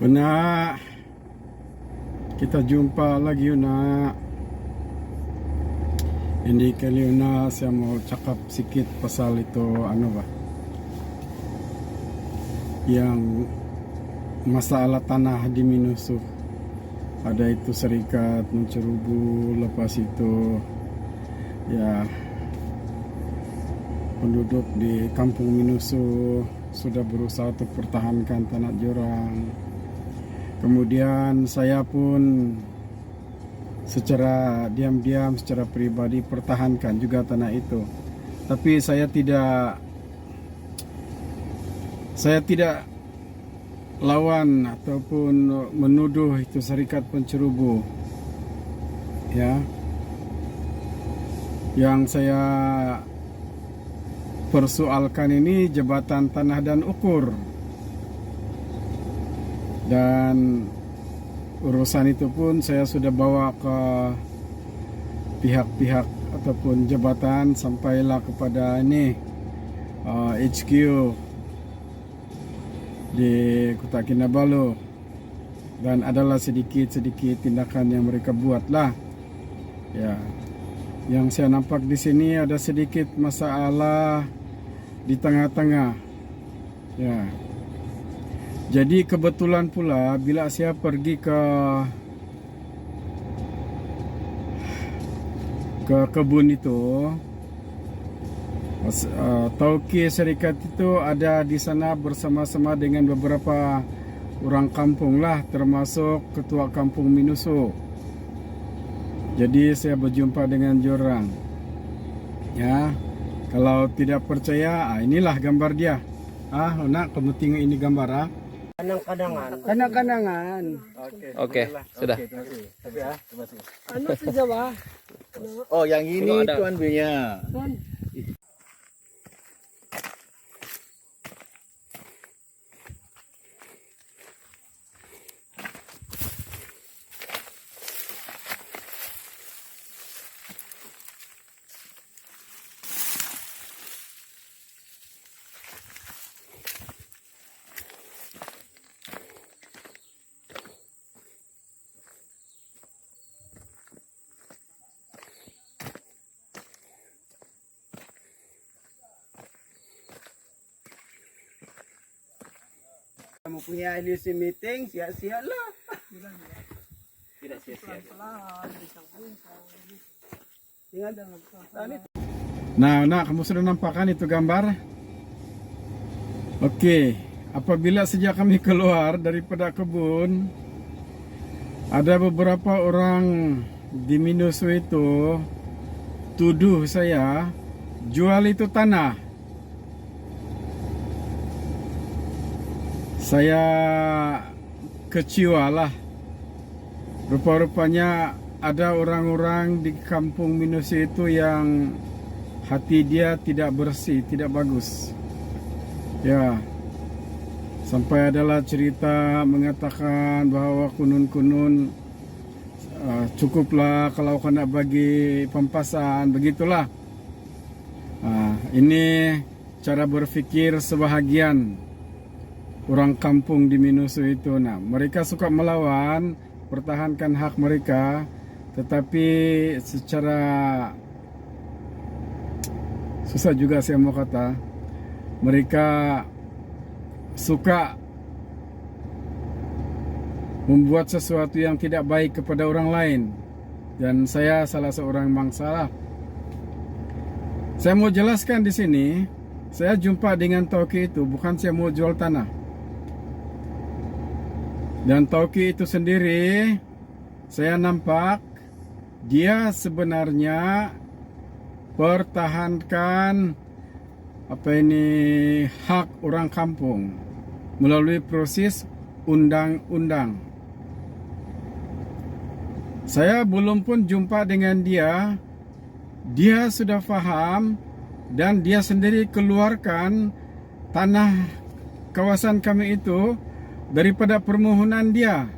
Una, kita jumpa lagi Una. Ini kali Una saya mau cakap sikit pasal itu yang masalah tanah di Minusu. Ada itu serikat mencerubu, lepas itu ya penduduk di kampung Minusu sudah berusaha untuk pertahankan tanah diorang. Kemudian saya pun secara diam-diam, secara pribadi pertahankan juga tanah itu. Tapi saya tidak lawan ataupun menuduh itu serikat pencerubu. Ya. Yang saya persoalkan ini jabatan tanah dan ukur. Dan urusan itu pun saya sudah bawa ke pihak-pihak ataupun jabatan sampailah kepada HQ di Kota Kinabalu, dan adalah sedikit-sedikit tindakan yang mereka buatlah. Ya, yang saya nampak di sini ada sedikit masalah di tengah-tengah. Ya. Jadi kebetulan pula bila saya pergi ke kebun itu, tauke serikat itu ada di sana bersama-sama dengan beberapa orang kampung lah, termasuk ketua kampung Minusu. Jadi saya berjumpa dengan jorang. Ya, kalau tidak percaya, inilah gambar dia. Nak, kamu tengok ini gambar Kanang-kanangan. Kanang-kanangan. Oke, sudah. Tapi terima kasih. Sejawa. Oh, yang ini Tuan B-nya. Kamu punya LUC meeting, siap-siap lah. Tidak sia-sia. Nah, kamu sudah nampak kan itu gambar? Oke, apabila sejak kami keluar daripada kebun, ada beberapa orang di Minusu itu tuduh saya jual itu tanah. Saya kecewa lah. Rupa-rupanya ada orang-orang di kampung Minusu itu yang hati dia tidak bersih, tidak bagus. Ya, sampai adalah cerita mengatakan bahwa kunun-kunun cukuplah kalau kau nak bagi pempasan, begitulah. Ini cara berfikir sebahagian orang kampung di Minusu itu. Nah, mereka suka melawan, pertahankan hak mereka, tetapi secara susah juga saya mau kata, mereka suka membuat sesuatu yang tidak baik kepada orang lain, dan saya salah seorang bangsa. Saya mau jelaskan di sini, saya jumpa dengan tauke itu bukan saya mau jual tanah. Dan tauke itu sendiri, saya nampak dia sebenarnya pertahankan hak orang kampung melalui proses undang-undang. Saya belum pun jumpa dengan dia, dia sudah faham dan dia sendiri keluarkan tanah kawasan kami itu daripada permohonan dia.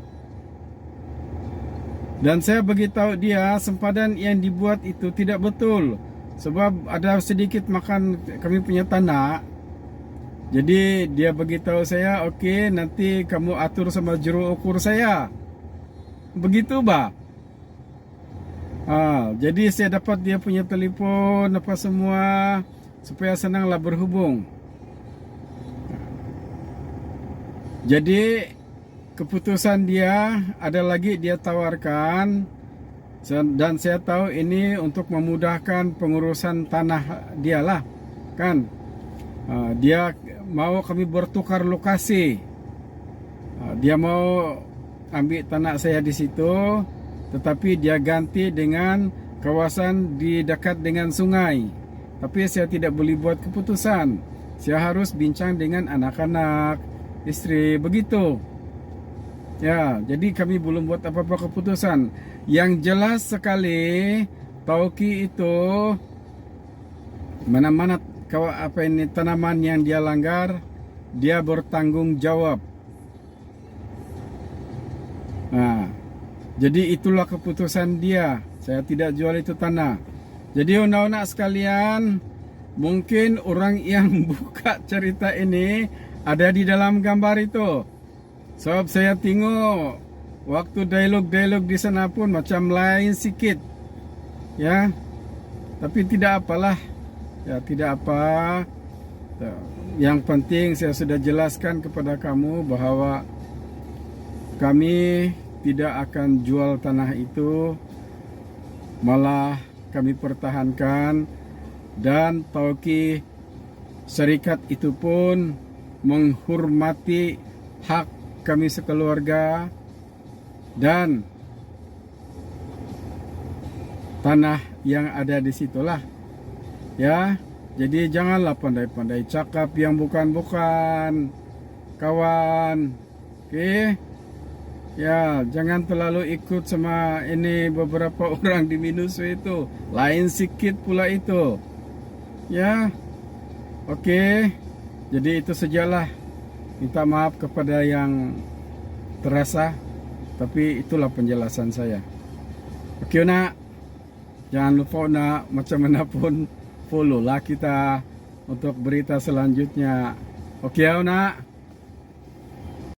Dan saya beritahu dia sempadan yang dibuat itu tidak betul, sebab ada sedikit makan kami punya tanah. Jadi dia beritahu saya, okey, nanti kamu atur sama juru ukur saya. Begitu, bah. Jadi saya dapat dia punya telefon apa semua supaya senanglah berhubung. Jadi keputusan dia ada lagi dia tawarkan, dan saya tahu ini untuk memudahkan pengurusan tanah dia lah, kan? Dia mau kami bertukar lokasi. Dia mau ambil tanah saya di situ, tetapi dia ganti dengan kawasan di dekat dengan sungai. Tapi saya tidak boleh buat keputusan. Saya harus bincang dengan anak-anak, istri, begitu. Ya, jadi kami belum buat apa-apa keputusan. Yang jelas sekali, Tauki itu mana-mana tanaman yang dia langgar, dia bertanggung jawab. Jadi itulah keputusan dia. Saya tidak jual itu tanah. Jadi undang-undang sekalian, mungkin orang yang buka cerita ini ada di dalam gambar itu. Sebab saya tengok waktu dialog-dialog di sana pun macam lain sikit. Ya. Tapi tidak apalah. Ya, tidak apa. Yang penting saya sudah jelaskan kepada kamu bahawa kami tidak akan jual tanah itu, malah kami pertahankan, dan Tauki syarikat itu pun menghormati hak kami sekeluarga dan tanah yang ada di situlah. Ya, jadi janganlah pandai-pandai cakap yang bukan-bukan, kawan. Okey. Ya, jangan terlalu ikut sama ini beberapa orang di Minusu itu. Lain sikit pula itu. Ya. Okey. Jadi itu sajalah. Minta maaf kepada yang terasa, tapi itulah penjelasan saya. Okey, nak. Jangan lupa, nak, macam mana pun follow lah kita untuk berita selanjutnya. Okey, nak.